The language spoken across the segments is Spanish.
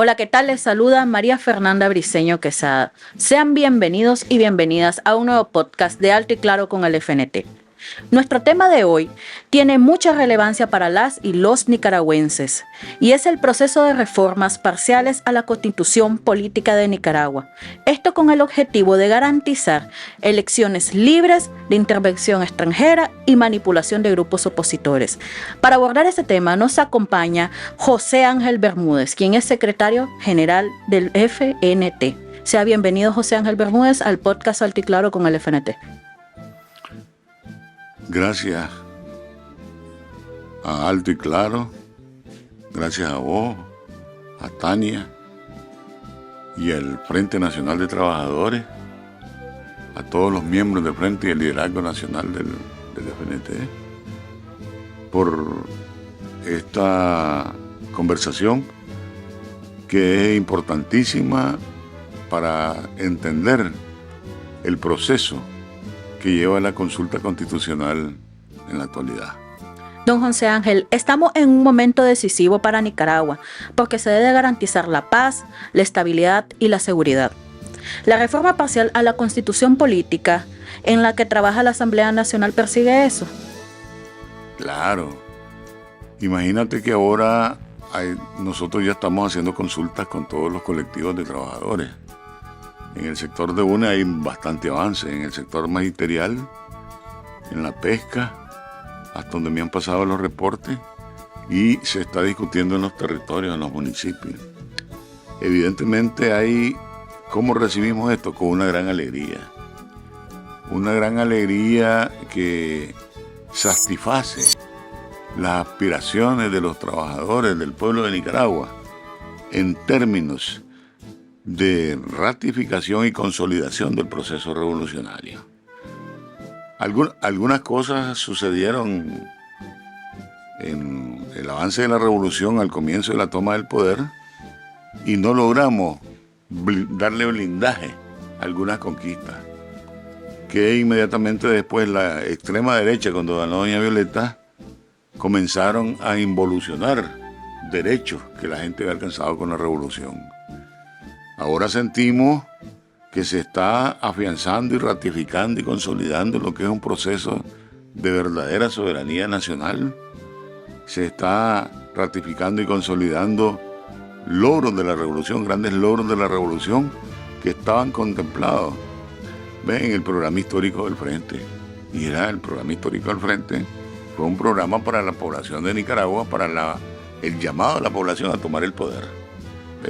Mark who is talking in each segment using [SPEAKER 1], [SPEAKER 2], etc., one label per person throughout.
[SPEAKER 1] Hola, ¿qué tal? Les saluda María Fernanda Briceño Quesada. Sean bienvenidos y bienvenidas a un nuevo podcast de Alto y Claro con el FNT. Nuestro tema de hoy tiene mucha relevancia para las y los nicaragüenses y es el proceso de reformas parciales a la Constitución Política de Nicaragua. Esto con el objetivo de garantizar elecciones libres de intervención extranjera y manipulación de grupos opositores. Para abordar este tema nos acompaña José Ángel Bermúdez, quien es secretario general del FNT. Sea bienvenido, José Ángel Bermúdez, al podcast Alto y Claro con el FNT.
[SPEAKER 2] Gracias a Alto y Claro, gracias a vos, a Tania y al Frente Nacional de Trabajadores, a todos los miembros del Frente y el liderazgo nacional del FNT, por esta conversación que es importantísima para entender el proceso que lleva la consulta constitucional en la actualidad.
[SPEAKER 1] Don José Ángel, estamos en un momento decisivo para Nicaragua porque se debe garantizar la paz, la estabilidad y la seguridad. La reforma parcial a la Constitución Política en la que trabaja la Asamblea Nacional persigue eso.
[SPEAKER 2] Claro. Imagínate que ahora nosotros ya estamos haciendo consultas con todos los colectivos de trabajadores. En el sector de UNE hay bastante avance, en el sector magisterial, en la pesca, hasta donde me han pasado los reportes, y se está discutiendo en los territorios, en los municipios. Evidentemente ¿cómo recibimos esto? Con una gran alegría que satisface las aspiraciones de los trabajadores del pueblo de Nicaragua en términos de ratificación y consolidación del proceso revolucionario. Algunas cosas sucedieron en el avance de la revolución al comienzo de la toma del poder y no logramos darle blindaje a algunas conquistas que inmediatamente después la extrema derecha, cuando ganó doña Violeta, comenzaron a involucionar derechos que la gente había alcanzado con la revolución. Ahora sentimos que se está afianzando y ratificando y consolidando lo que es un proceso de verdadera soberanía nacional. Se está ratificando y consolidando logros de la revolución, grandes logros de la revolución que estaban contemplados en el programa histórico del Frente. Y era el programa histórico del Frente, fue un programa para la población de Nicaragua, para el llamado a la población a tomar el poder.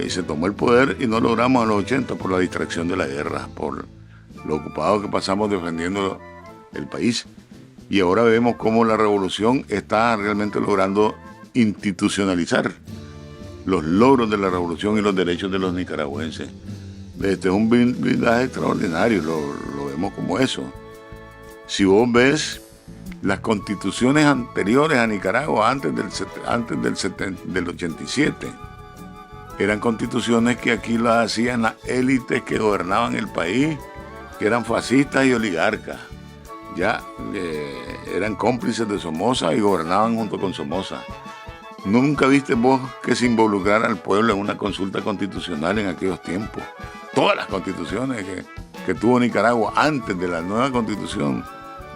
[SPEAKER 2] Se tomó el poder y no logramos a los 80 por la distracción de la guerra, por lo ocupado que pasamos defendiendo el país. Y ahora vemos cómo la revolución está realmente logrando institucionalizar los logros de la revolución y los derechos de los nicaragüenses. Este es un blindaje extraordinario, lo vemos como eso. Si vos ves las constituciones anteriores a Nicaragua, antes del 87, eran constituciones que aquí las hacían las élites que gobernaban el país, que eran fascistas y oligarcas. Ya eran cómplices de Somoza y gobernaban junto con Somoza. Nunca viste vos que se involucrara al pueblo en una consulta constitucional en aquellos tiempos. Todas las constituciones que tuvo Nicaragua antes de la nueva constitución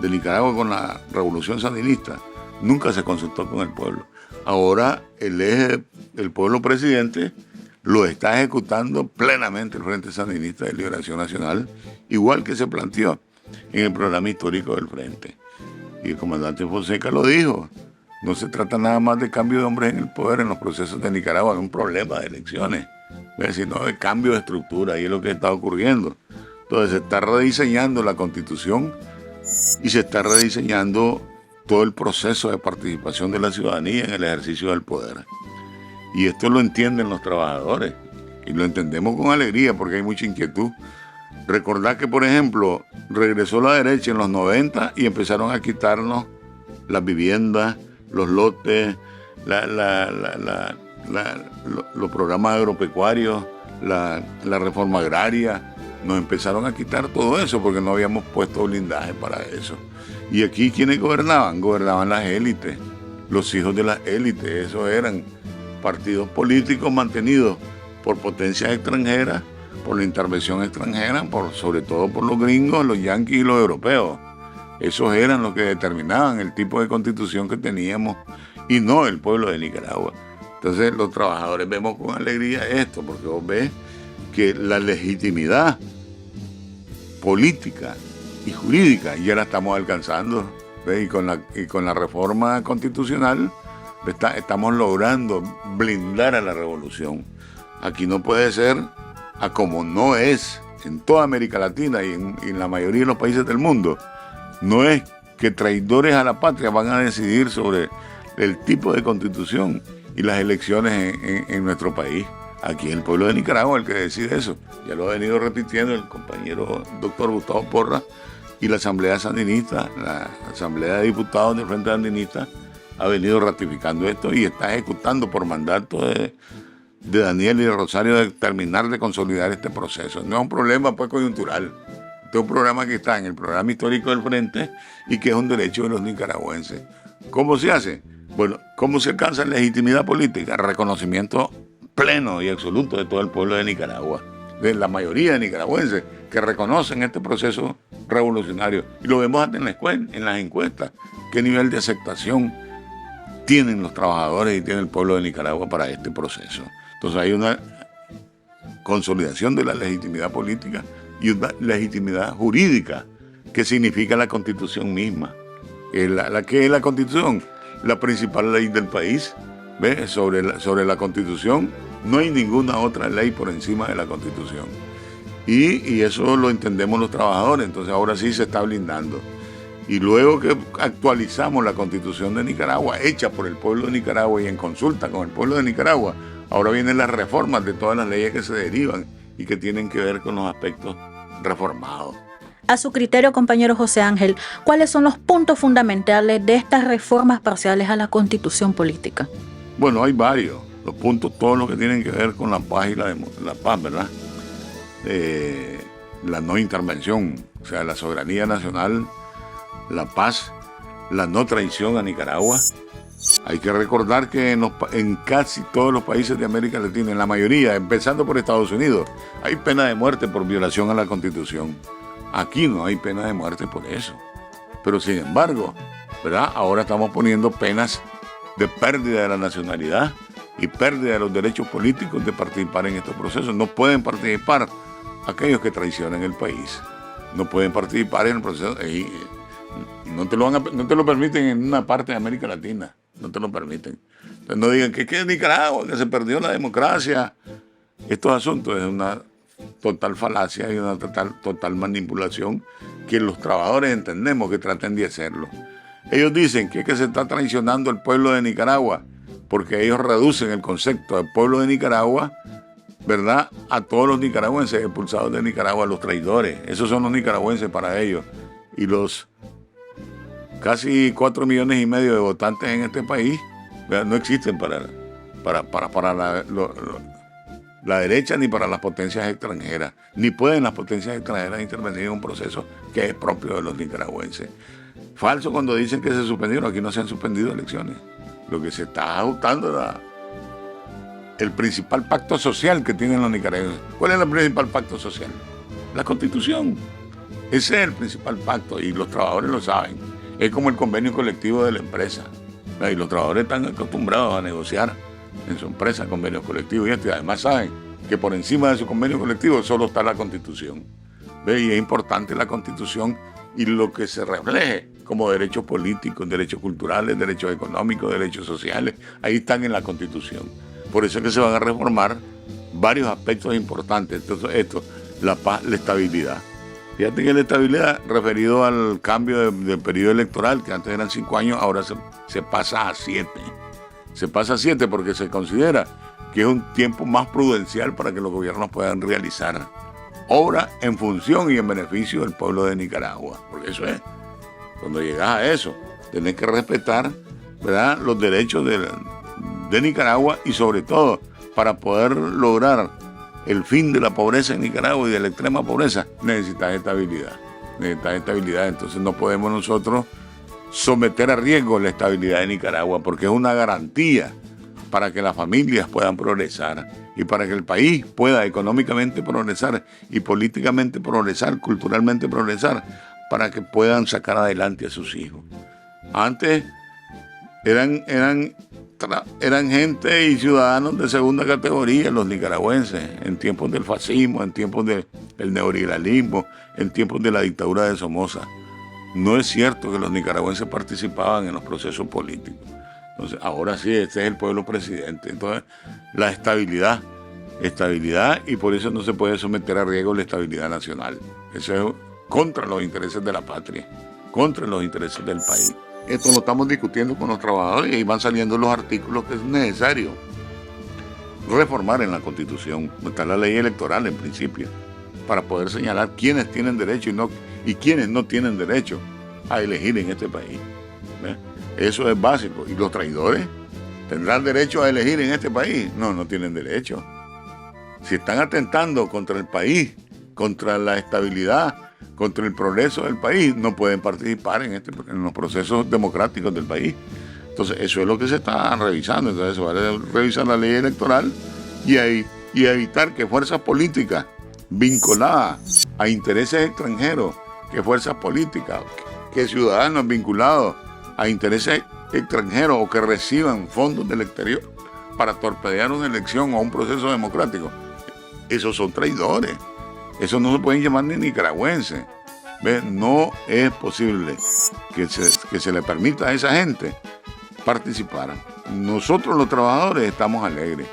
[SPEAKER 2] de Nicaragua con la revolución sandinista, nunca se consultó con el pueblo. Ahora el pueblo presidente lo está ejecutando plenamente el Frente Sandinista de Liberación Nacional, igual que se planteó en el programa histórico del Frente. Y el comandante Fonseca lo dijo, no se trata nada más de cambio de hombres en el poder en los procesos de Nicaragua, no es un problema de elecciones, sino de cambio de estructura, y es lo que está ocurriendo. Entonces se está rediseñando la Constitución y se está rediseñando todo el proceso de participación de la ciudadanía en el ejercicio del poder. Y esto lo entienden los trabajadores y lo entendemos con alegría porque hay mucha inquietud. Recordad que, por ejemplo, regresó la derecha en los 90 y empezaron a quitarnos las viviendas, los lotes, los programas agropecuarios, la reforma agraria. Nos empezaron a quitar todo eso porque no habíamos puesto blindaje para eso. Y aquí, ¿quiénes gobernaban? Gobernaban las élites, los hijos de las élites. Esos eran partidos políticos mantenidos por potencias extranjeras, por la intervención extranjera, sobre todo por los gringos, los yanquis y los europeos. Esos eran los que determinaban el tipo de constitución que teníamos y no el pueblo de Nicaragua. Entonces los trabajadores vemos con alegría esto, porque vos ves que la legitimidad política y jurídica ya la estamos alcanzando, ¿ves? Y con la reforma constitucional estamos logrando blindar a la revolución. Aquí no puede ser como no es en toda América Latina y en la mayoría de los países del mundo. No es que traidores a la patria van a decidir sobre el tipo de constitución y las elecciones en nuestro país. Aquí es el pueblo de Nicaragua el que decide eso. Ya lo ha venido repitiendo el compañero doctor Gustavo Porras y la Asamblea Sandinista, la Asamblea de Diputados del Frente Sandinista ha venido ratificando esto y está ejecutando por mandato de Daniel y de Rosario de terminar de consolidar este proceso. No es un problema pues coyuntural. Este es un programa que está en el programa histórico del Frente y que es un derecho de los nicaragüenses. ¿Cómo se hace? Bueno, ¿cómo se alcanza legitimidad política? Reconocimiento pleno y absoluto de todo el pueblo de Nicaragua, de la mayoría de nicaragüenses que reconocen este proceso revolucionario. Y lo vemos hasta en las encuestas. ¿Qué nivel de aceptación tienen los trabajadores y tiene el pueblo de Nicaragua para este proceso? Entonces hay una consolidación de la legitimidad política y una legitimidad jurídica que significa la Constitución misma. ¿Qué es la Constitución? La principal ley del país. ¿Ves? Sobre la Constitución no hay ninguna otra ley por encima de la Constitución. Y eso lo entendemos los trabajadores, entonces ahora sí se está blindando. Y luego que actualizamos la Constitución de Nicaragua, hecha por el pueblo de Nicaragua y en consulta con el pueblo de Nicaragua, ahora vienen las reformas de todas las leyes que se derivan y que tienen que ver con los aspectos reformados.
[SPEAKER 1] A su criterio, compañero José Ángel, ¿cuáles son los puntos fundamentales de estas reformas parciales a la Constitución política?
[SPEAKER 2] Bueno, hay varios. Los puntos, todos los que tienen que ver con la paz y la paz, ¿verdad? La no intervención, o sea, la soberanía nacional, la paz, la no traición a Nicaragua. Hay que recordar que en casi todos los países de América Latina, en la mayoría, empezando por Estados Unidos, hay pena de muerte por violación a la Constitución. Aquí no hay pena de muerte por eso. Pero sin embargo, ¿verdad? Ahora estamos poniendo penas de pérdida de la nacionalidad y pérdida de los derechos políticos de participar en estos procesos. No pueden participar aquellos que traicionan el país. No pueden participar en el proceso y no te lo permiten en una parte de América Latina. No te lo permiten. Entonces no digan que es Nicaragua, que se perdió la democracia. Estos asuntos es una total falacia y una total manipulación que los trabajadores entendemos que traten de hacerlo. Ellos dicen que se está traicionando el pueblo de Nicaragua porque ellos reducen el concepto del pueblo de Nicaragua, ¿verdad?, a todos los nicaragüenses expulsados de Nicaragua, los traidores. Esos son los nicaragüenses para ellos. Y los casi 4,5 millones de votantes en este país, ¿verdad?, no existen para la derecha ni para las potencias extranjeras. Ni pueden las potencias extranjeras intervenir en un proceso que es propio de los nicaragüenses. Falso cuando dicen que se suspendieron. Aquí no se han suspendido elecciones. Lo que se está ajustando es el principal pacto social que tienen los nicaragüenses. ¿Cuál es el principal pacto social? La Constitución. Ese es el principal pacto y los trabajadores lo saben. Es como el convenio colectivo de la empresa. Y los trabajadores están acostumbrados a negociar en su empresa convenios colectivos y además saben que por encima de su convenio colectivo solo está la Constitución. ¿Ve? Y es importante la Constitución y lo que se refleje como derechos políticos, derechos culturales, derechos económicos, derechos sociales, ahí están en la Constitución. Por eso es que se van a reformar varios aspectos importantes. Esto, la paz, la estabilidad. Fíjate que la estabilidad, referido al cambio de periodo electoral, que antes eran 5 años, ahora se pasa a 7. Se pasa a 7 porque se considera que es un tiempo más prudencial para que los gobiernos puedan realizar obras en función y en beneficio del pueblo de Nicaragua. Porque eso es. Cuando llegas a eso, tenés que respetar, ¿verdad?, los derechos de Nicaragua y sobre todo para poder lograr el fin de la pobreza en Nicaragua y de la extrema pobreza, necesitas estabilidad. Entonces no podemos nosotros someter a riesgo la estabilidad de Nicaragua porque es una garantía para que las familias puedan progresar y para que el país pueda económicamente progresar y políticamente progresar, culturalmente progresar, para que puedan sacar adelante a sus hijos. Antes eran gente y ciudadanos de segunda categoría los nicaragüenses, en tiempos del fascismo, en tiempos del neoliberalismo, en tiempos de la dictadura de Somoza. No es cierto que los nicaragüenses participaban en los procesos políticos. Entonces, ahora sí, este es el pueblo presidente. Entonces, la estabilidad, y por eso no se puede someter a riesgo la estabilidad nacional. Eso es contra los intereses de la patria, contra los intereses del país. Esto lo estamos discutiendo con los trabajadores y van saliendo los artículos que es necesario reformar en la Constitución. Está la ley electoral en principio, para poder señalar quiénes tienen derecho y quiénes no tienen derecho a elegir en este país. ¿Ve? Eso es básico. ¿Y los traidores tendrán derecho a elegir en este país? No, no tienen derecho. Si están atentando contra el país, contra la estabilidad, contra el progreso del país, no pueden participar en los procesos democráticos del país. Entonces, eso es lo que se está revisando. Entonces, se va a revisar la ley electoral y evitar que fuerzas políticas vinculadas a intereses extranjeros, que fuerzas políticas, que ciudadanos vinculados a intereses extranjeros o que reciban fondos del exterior para torpedear una elección o un proceso democrático, esos son traidores. Eso no se pueden llamar ni nicaragüenses. ¿Ve? No es posible que se le permita a esa gente participar. Nosotros los trabajadores estamos alegres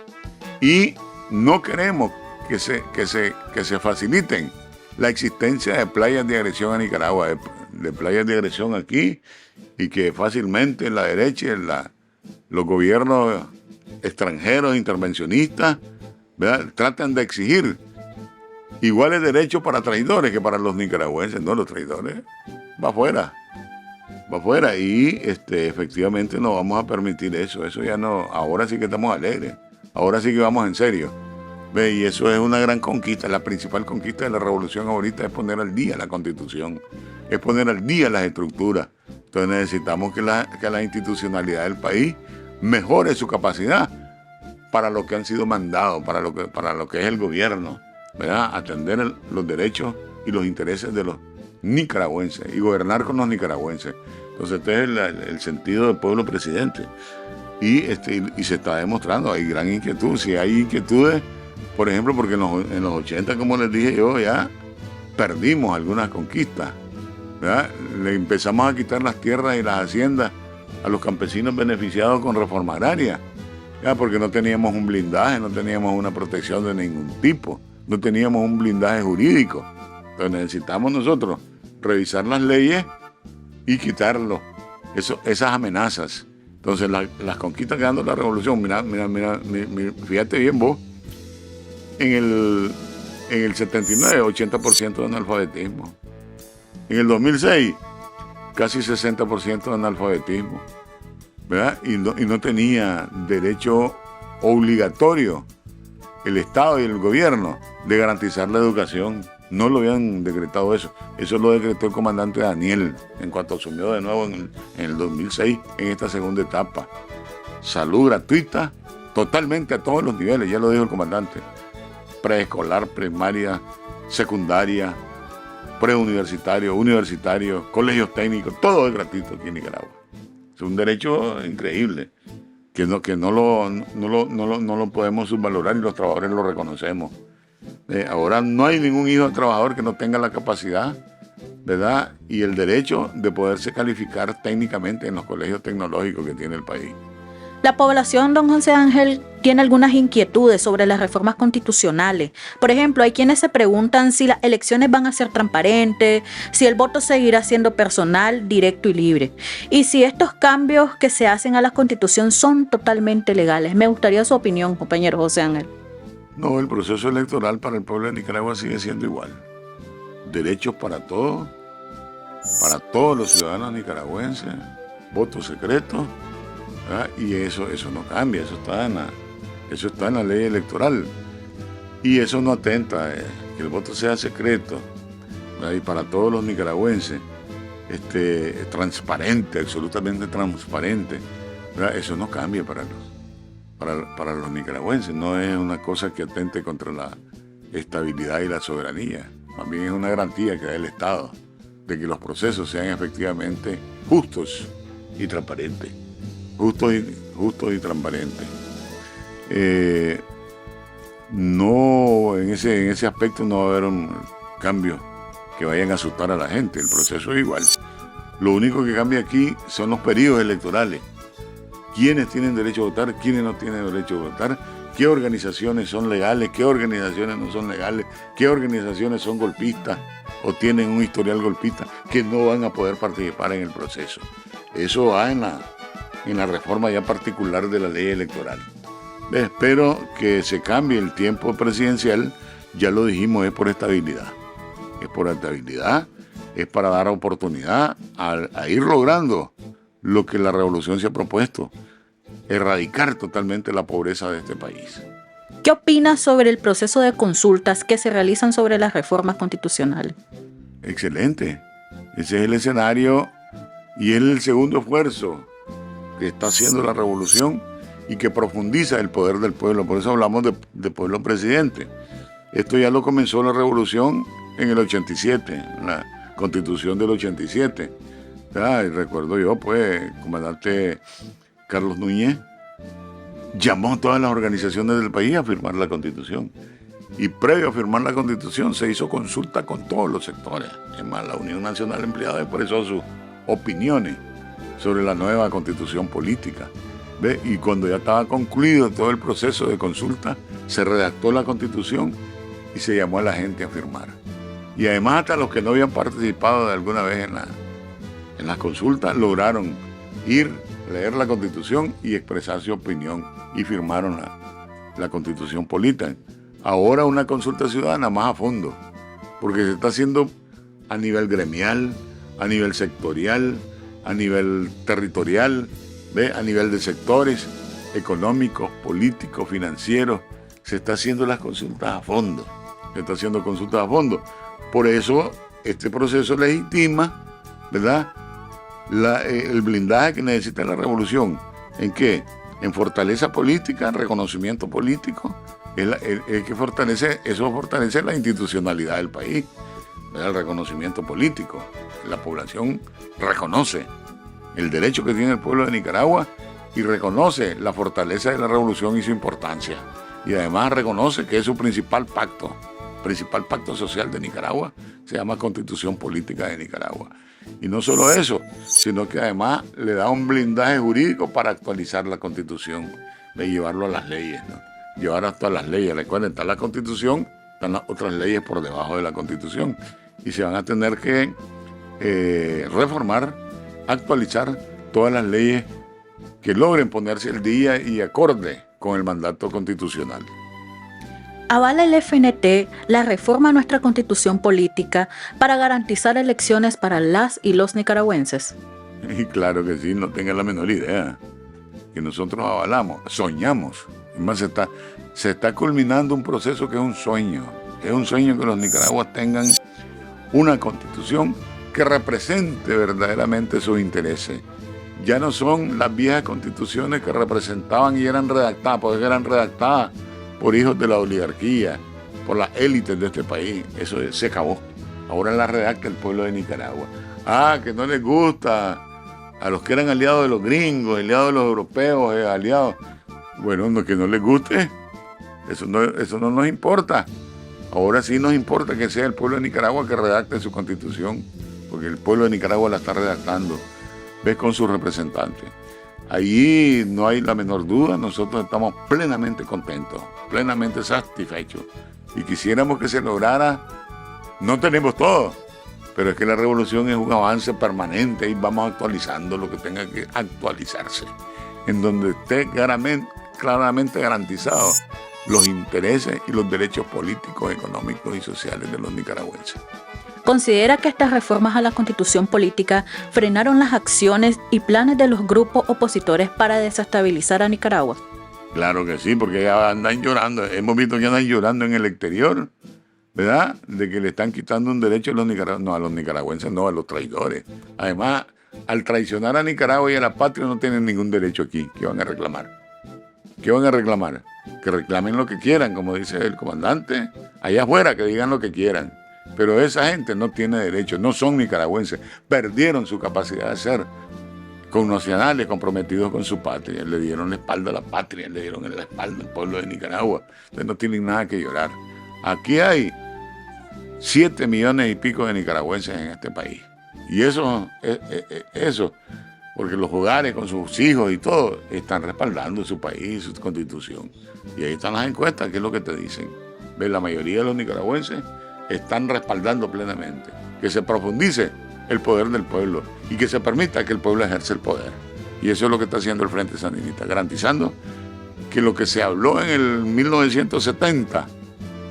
[SPEAKER 2] y no queremos que se faciliten la existencia de playas de agresión a Nicaragua, de playas de agresión aquí, y que fácilmente la derecha y los gobiernos extranjeros intervencionistas, ¿verdad?, tratan de exigir iguales derechos para traidores que para los nicaragüenses. No, los traidores va afuera y efectivamente no vamos a permitir eso. Eso ya no. Ahora sí que estamos alegres, ahora sí que vamos en serio. ¿Ve? Y eso es una gran conquista. La principal conquista de la revolución ahorita es poner al día la Constitución, es poner al día las estructuras. Entonces necesitamos que la institucionalidad del país mejore su capacidad para lo que han sido mandados, para lo que es el gobierno, ¿verdad? Atender los derechos y los intereses de los nicaragüenses y gobernar con los nicaragüenses. Entonces este es el sentido del pueblo presidente. Y se está demostrando, hay gran inquietud. Si hay inquietudes, por ejemplo, porque en los 80, como les dije yo, ya perdimos algunas conquistas, ¿verdad? Le empezamos a quitar las tierras y las haciendas a los campesinos beneficiados con reforma agraria, ¿ya? Porque no teníamos un blindaje, no teníamos una protección de ningún tipo, no teníamos un blindaje jurídico. Entonces necesitamos nosotros revisar las leyes y quitarlo, esas amenazas. Entonces las conquistas que dando la revolución, mira, fíjate bien vos, en el 79, 80% de analfabetismo. En el 2006, casi 60% de analfabetismo, ¿verdad? Y no tenía derecho obligatorio el Estado y el gobierno de garantizar la educación. No lo habían decretado eso. Eso lo decretó el comandante Daniel en cuanto asumió de nuevo en el 2006, en esta segunda etapa. Salud gratuita totalmente a todos los niveles, ya lo dijo el comandante. Preescolar, primaria, secundaria, preuniversitario, universitario, colegios técnicos, todo es gratuito aquí en Nicaragua. Es un derecho increíble que no lo podemos subvalorar y los trabajadores lo reconocemos. Ahora no hay ningún hijo de trabajador que no tenga la capacidad, ¿verdad?, y el derecho de poderse calificar técnicamente en los colegios tecnológicos que tiene el país.
[SPEAKER 1] La población, don José Ángel, tiene algunas inquietudes sobre las reformas constitucionales. Por ejemplo, hay quienes se preguntan si las elecciones van a ser transparentes, si el voto seguirá siendo personal, directo y libre, y si estos cambios que se hacen a la Constitución son totalmente legales. Me gustaría su opinión, compañero José Ángel.
[SPEAKER 2] No, el proceso electoral para el pueblo de Nicaragua sigue siendo igual. Derechos para todos los ciudadanos nicaragüenses, voto secreto, ¿verdad? Y eso no cambia, eso está en la ley electoral. Y eso no atenta, que el voto sea secreto, ¿verdad? Y para todos los nicaragüenses, transparente, absolutamente transparente, ¿verdad? Eso no cambia para para los nicaragüenses, no es una cosa que atente contra la estabilidad y la soberanía, más bien es una garantía que da el Estado de que los procesos sean efectivamente justos y transparentes. Justos y transparentes. No, en ese aspecto no va a haber un cambio que vayan a asustar a la gente, el proceso es igual. Lo único que cambia aquí son los periodos electorales. ¿Quiénes tienen derecho a votar? ¿Quiénes no tienen derecho a votar? ¿Qué organizaciones son legales? ¿Qué organizaciones no son legales? ¿Qué organizaciones son golpistas o tienen un historial golpista que no van a poder participar en el proceso? Eso va en la reforma ya particular de la ley electoral. Espero que se cambie el tiempo presidencial, ya lo dijimos, es por estabilidad. Es por estabilidad, es para dar oportunidad a ir logrando lo que la revolución se ha propuesto, erradicar totalmente la pobreza de este país.
[SPEAKER 1] ¿Qué opinas sobre el proceso de consultas que se realizan sobre las reformas constitucionales?
[SPEAKER 2] Excelente. Ese es el escenario y es el segundo esfuerzo que está haciendo la revolución y que profundiza el poder del pueblo. Por eso hablamos de pueblo presidente. Esto ya lo comenzó la revolución en el 87, en la Constitución del 87. Y recuerdo yo, pues, el comandante Carlos Núñez llamó a todas las organizaciones del país a firmar la Constitución. Y previo a firmar la Constitución se hizo consulta con todos los sectores. Es más, la Unión Nacional de Empleados expresó sus opiniones sobre la nueva Constitución política. ¿Ve? Y cuando ya estaba concluido todo el proceso de consulta, se redactó la Constitución y se llamó a la gente a firmar. Y además hasta los que no habían participado de alguna vez en las consultas lograron ir, leer la Constitución y expresar su opinión y firmaron la Constitución política. Ahora una consulta ciudadana más a fondo, porque se está haciendo a nivel gremial, a nivel sectorial, a nivel territorial, ¿ve? A nivel de sectores económicos, políticos, financieros. Se está haciendo las consultas a fondo. Se está haciendo consultas a fondo. Por eso este proceso legitima, ¿verdad?, el blindaje que necesita la revolución. ¿En qué? En fortaleza política, en reconocimiento político. Es que fortalece la institucionalidad del país, ¿verdad? El reconocimiento político. La población reconoce el derecho que tiene el pueblo de Nicaragua y reconoce la fortaleza de la revolución y su importancia. Y además reconoce que es su principal pacto social de Nicaragua, se llama Constitución Política de Nicaragua. Y no solo eso, sino que además le da un blindaje jurídico para actualizar la Constitución, de llevarlo a las leyes, ¿no? Llevar hasta las leyes. Recuerden, está la Constitución, están las otras leyes por debajo de la Constitución. Y se van a tener que reformar, actualizar todas las leyes que logren ponerse al día y acorde con el mandato constitucional.
[SPEAKER 1] ¿Avala el FNT la reforma a nuestra constitución política para garantizar elecciones para las y los nicaragüenses?
[SPEAKER 2] Y claro que sí, no tenga la menor idea. Que nosotros avalamos, soñamos. Es más, se está culminando un proceso que es un sueño. Es un sueño que los nicaragüenses tengan una constitución que represente verdaderamente sus intereses. Ya no son las viejas constituciones que representaban y eran redactadas, porque eran redactadas por hijos de la oligarquía, por las élites de este país. Eso se acabó. Ahora la redacta el pueblo de Nicaragua. Que no les gusta a los que eran aliados de los gringos, aliados de los europeos, aliados. Bueno, que no les guste, eso no nos importa. Ahora sí nos importa que sea el pueblo de Nicaragua que redacte su constitución, porque el pueblo de Nicaragua la está redactando, ves, con sus representantes. Allí no hay la menor duda, nosotros estamos plenamente contentos, plenamente satisfechos. Y quisiéramos que se lograra, no tenemos todo, pero es que la revolución es un avance permanente y vamos actualizando lo que tenga que actualizarse, en donde esté claramente garantizados los intereses y los derechos políticos, económicos y sociales de los nicaragüenses.
[SPEAKER 1] ¿Considera que estas reformas a la Constitución política frenaron las acciones y planes de los grupos opositores para desestabilizar a Nicaragua?
[SPEAKER 2] Claro que sí, porque ya andan llorando. Hemos visto que andan llorando en el exterior, ¿verdad?, de que le están quitando un derecho a los nicaragüenses. No, a los nicaragüenses no, a los traidores. Además, al traicionar a Nicaragua y a la patria no tienen ningún derecho aquí que van a reclamar. ¿Qué van a reclamar? Que reclamen lo que quieran, como dice el comandante, allá afuera, que digan lo que quieran. Pero esa gente no tiene derecho, no son nicaragüenses, perdieron su capacidad de ser connacionales comprometidos con su patria, le dieron la espalda a la patria, le dieron la espalda al pueblo de Nicaragua. Entonces no tienen nada que llorar. Aquí hay 7 millones y pico de nicaragüenses en este país. Y eso, porque los hogares con sus hijos y todo están respaldando su país, su constitución. Y ahí están las encuestas, que es lo que te dicen. ¿Ves? La mayoría de los nicaragüenses están respaldando plenamente que se profundice el poder del pueblo y que se permita que el pueblo ejerce el poder. Y eso es lo que está haciendo el Frente Sandinista, garantizando que lo que se habló en el 1970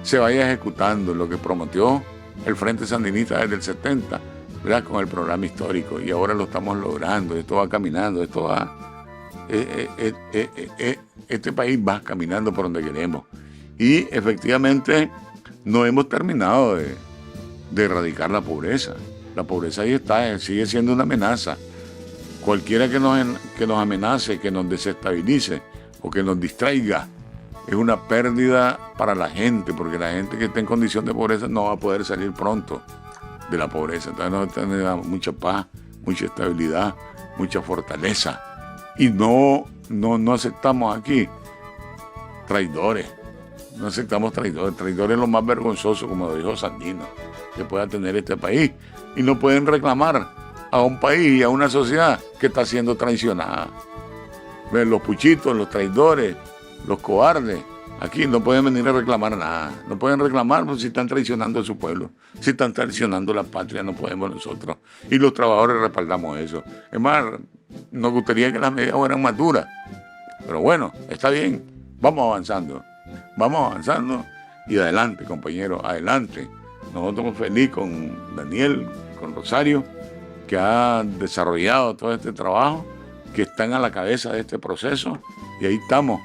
[SPEAKER 2] se vaya ejecutando, lo que prometió el Frente Sandinista desde el 70, ¿verdad? Con el programa histórico, y ahora lo estamos logrando, esto va caminando, esto va... este país va caminando por donde queremos. Y efectivamente no hemos terminado de erradicar la pobreza. La pobreza ahí está, sigue siendo una amenaza. Cualquiera que nos amenace, que nos desestabilice o que nos distraiga, es una pérdida para la gente, porque la gente que está en condición de pobreza no va a poder salir pronto de la pobreza. Entonces no va a tener mucha paz, mucha estabilidad, mucha fortaleza. Y no aceptamos aquí traidores. No aceptamos traidores. Traidores es lo más vergonzoso, como lo dijo Sandino, que pueda tener este país. Y no pueden reclamar a un país y a una sociedad que está siendo traicionada. Los puchitos, los traidores, los cobardes, aquí no pueden venir a reclamar nada. No pueden reclamar si están traicionando a su pueblo, si están traicionando la patria, no podemos nosotros. Y los trabajadores respaldamos eso. Es más, nos gustaría que las medidas fueran más duras. Pero bueno, está bien, vamos avanzando y adelante, compañeros, adelante. Nosotros estamos felices con Daniel, con Rosario, que ha desarrollado todo este trabajo, que están a la cabeza de este proceso, y ahí estamos,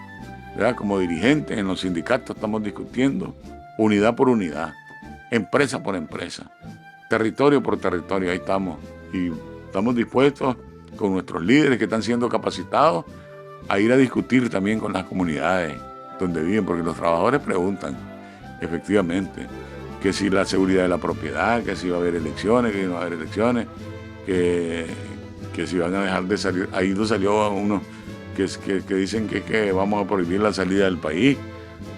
[SPEAKER 2] ¿verdad? Como dirigentes en los sindicatos estamos discutiendo unidad por unidad, empresa por empresa, territorio por territorio, ahí estamos, y estamos dispuestos con nuestros líderes que están siendo capacitados a ir a discutir también con las comunidades donde viven, porque los trabajadores preguntan, efectivamente, que si la seguridad de la propiedad, que si va a haber elecciones, que no va a haber elecciones, que si van a dejar de salir. Ahí nos salió uno que dicen que vamos a prohibir la salida del país.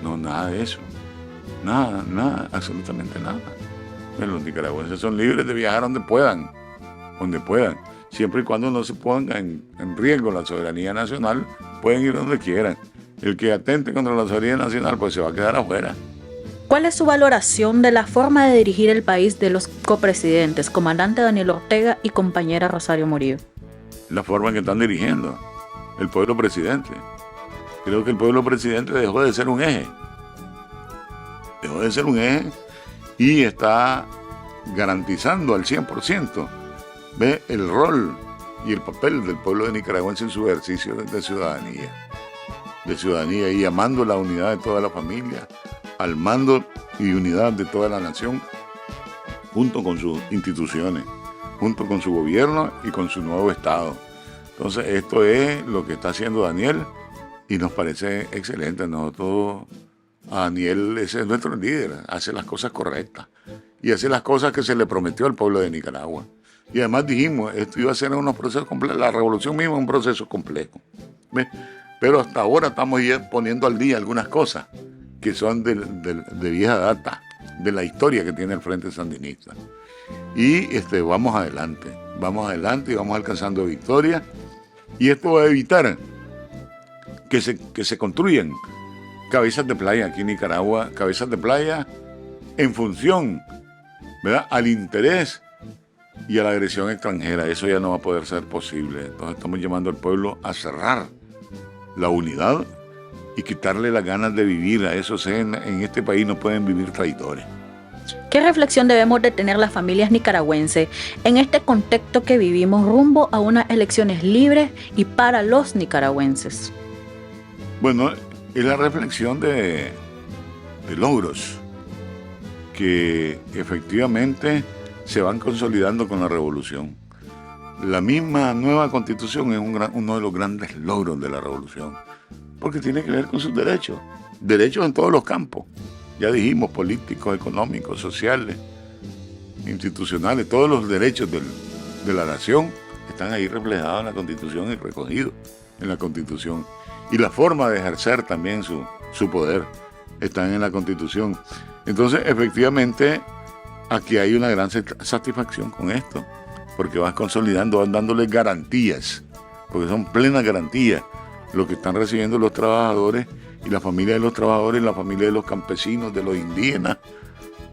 [SPEAKER 2] No, nada de eso. Nada, absolutamente nada. Los nicaragüenses son libres de viajar donde puedan, siempre y cuando no se ponga en riesgo la soberanía nacional, pueden ir donde quieran. El que atente contra la soberanía nacional, pues se va a quedar afuera.
[SPEAKER 1] ¿Cuál es su valoración de la forma de dirigir el país de los copresidentes, comandante Daniel Ortega y compañera Rosario Murillo?
[SPEAKER 2] La forma en que están dirigiendo el pueblo presidente. Creo que el pueblo presidente dejó de ser un eje. Y está garantizando al 100%, ¿ve?, el rol y el papel del pueblo de nicaragüense en su ejercicio de ciudadanía y llamando la unidad de toda la familia, al mando y unidad de toda la nación, junto con sus instituciones, junto con su gobierno y con su nuevo Estado. Entonces, esto es lo que está haciendo Daniel y nos parece excelente. Nosotros, a Daniel, ese es nuestro líder, hace las cosas correctas y hace las cosas que se le prometió al pueblo de Nicaragua. Y además dijimos, esto iba a ser unos procesos complejos, la revolución misma es un proceso complejo, ¿ves? Pero hasta ahora estamos ya poniendo al día algunas cosas que son de vieja data, de la historia que tiene el Frente Sandinista. Y vamos adelante y vamos alcanzando victorias. Y esto va a evitar que se construyan cabezas de playa aquí en Nicaragua, cabezas de playa en función, ¿verdad?, al interés y a la agresión extranjera. Eso ya no va a poder ser posible. Entonces estamos llamando al pueblo a cerrar la unidad y quitarle las ganas de vivir. A eso en este país no pueden vivir traidores.
[SPEAKER 1] ¿Qué reflexión debemos de tener las familias nicaragüenses en este contexto que vivimos rumbo a unas elecciones libres y para los nicaragüenses?
[SPEAKER 2] Bueno, es la reflexión de logros que efectivamente se van consolidando con la revolución. La misma nueva constitución es uno de los grandes logros de la revolución. porque tiene que ver con sus derechos. Derechos en todos los campos. Ya dijimos, políticos, económicos, sociales, institucionales, todos los derechos de la nación están ahí reflejados en la Constitución y recogidos en la Constitución. Y la forma de ejercer también su poder están en la Constitución. Entonces, efectivamente, aquí hay una gran satisfacción con esto, porque vas consolidando, van dándoles garantías, porque son plenas garantías lo que están recibiendo los trabajadores y la familia de los trabajadores, la familia de los campesinos, de los indígenas,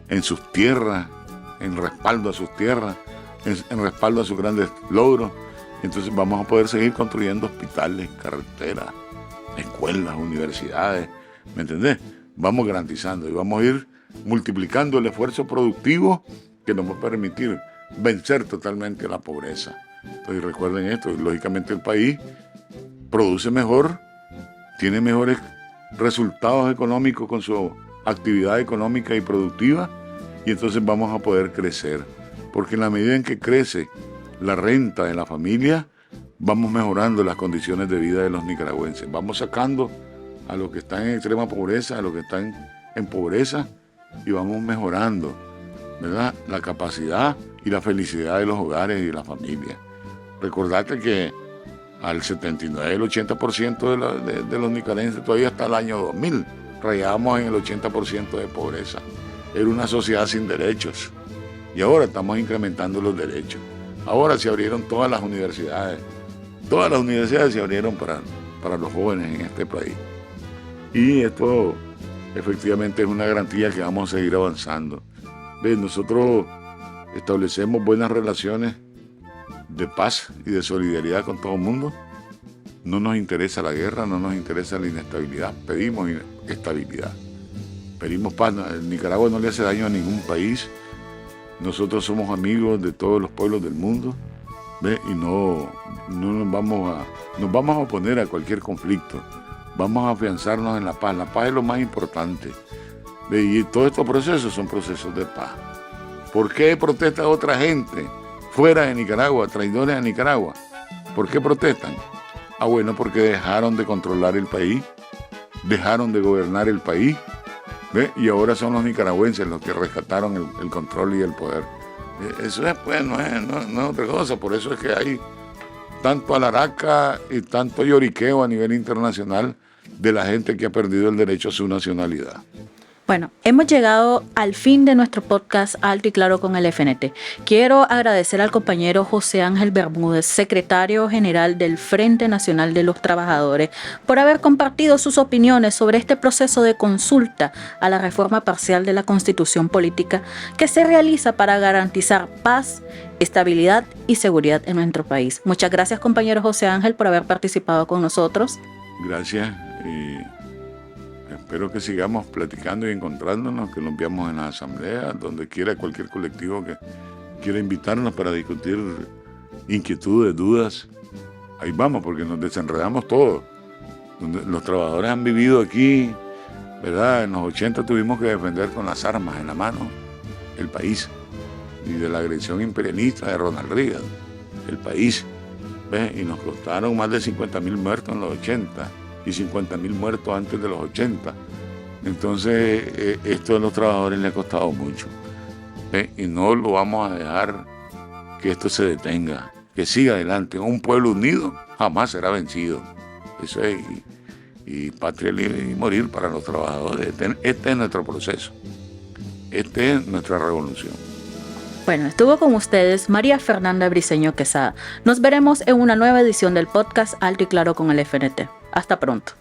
[SPEAKER 2] en sus tierras, en respaldo a sus tierras, en respaldo a sus grandes logros. Entonces vamos a poder seguir construyendo hospitales, carreteras, escuelas, universidades, ¿me entendés? Vamos garantizando y vamos a ir multiplicando el esfuerzo productivo que nos va a permitir vencer totalmente la pobreza. Entonces recuerden esto, lógicamente el país produce mejor, tiene mejores resultados económicos con su actividad económica y productiva, y entonces vamos a poder crecer, porque en la medida en que crece la renta de la familia, vamos mejorando las condiciones de vida de los nicaragüenses, vamos sacando a los que están en extrema pobreza, a los que están en pobreza, y vamos mejorando, ¿verdad?, la capacidad y la felicidad de los hogares y de las familias. Recordate que al 79, el 80% de los nicaragüenses todavía hasta el año 2000 rayábamos en el 80% de pobreza. Era una sociedad sin derechos y ahora estamos incrementando los derechos. Ahora se abrieron todas las universidades se abrieron para los jóvenes en este país. Y esto efectivamente es una garantía que vamos a seguir avanzando. Nosotros establecemos buenas relaciones de paz y de solidaridad con todo el mundo. No nos interesa la guerra, no nos interesa la inestabilidad, pedimos estabilidad, pedimos paz. Nicaragua no le hace daño a ningún país, nosotros somos amigos de todos los pueblos del mundo, y no nos vamos a oponer a cualquier conflicto, vamos a afianzarnos en la paz es lo más importante, y todos estos procesos son procesos de paz. ¿Por qué protesta otra gente fuera de Nicaragua, traidores a Nicaragua? ¿Por qué protestan? Bueno, porque dejaron de controlar el país, dejaron de gobernar el país, y ahora son los nicaragüenses los que rescataron el control y el poder. Eso es, pues, no es otra cosa. Por eso es que hay tanto alaraca y tanto lloriqueo a nivel internacional de la gente que ha perdido el derecho a su nacionalidad.
[SPEAKER 1] Bueno, hemos llegado al fin de nuestro podcast Alto y Claro con el FNT. Quiero agradecer al compañero José Ángel Bermúdez, secretario general del Frente Nacional de los Trabajadores, por haber compartido sus opiniones sobre este proceso de consulta a la reforma parcial de la Constitución Política que se realiza para garantizar paz, estabilidad y seguridad en nuestro país. Muchas gracias, compañero José Ángel, por haber participado con nosotros.
[SPEAKER 2] Gracias. Espero que sigamos platicando y encontrándonos, que nos veamos en las asambleas, donde quiera, cualquier colectivo que quiera invitarnos para discutir inquietudes, dudas. Ahí vamos, porque nos desenredamos todos. Los trabajadores han vivido aquí, ¿verdad? En los 80 tuvimos que defender con las armas en la mano el país, y de la agresión imperialista de Ronald Reagan, el país. Y nos costaron más de 50,000 muertos en los 80. Y 50,000 muertos antes de los 80. Entonces, esto a los trabajadores les ha costado mucho. Y no lo vamos a dejar que esto se detenga, que siga adelante. Un pueblo unido jamás será vencido. Eso es, y patria libre y morir para los trabajadores. Este es nuestro proceso. Esta es nuestra revolución.
[SPEAKER 1] Bueno, estuvo con ustedes María Fernanda Briceño Quesada. Nos veremos en una nueva edición del podcast Alto y Claro con el FNT. Hasta pronto.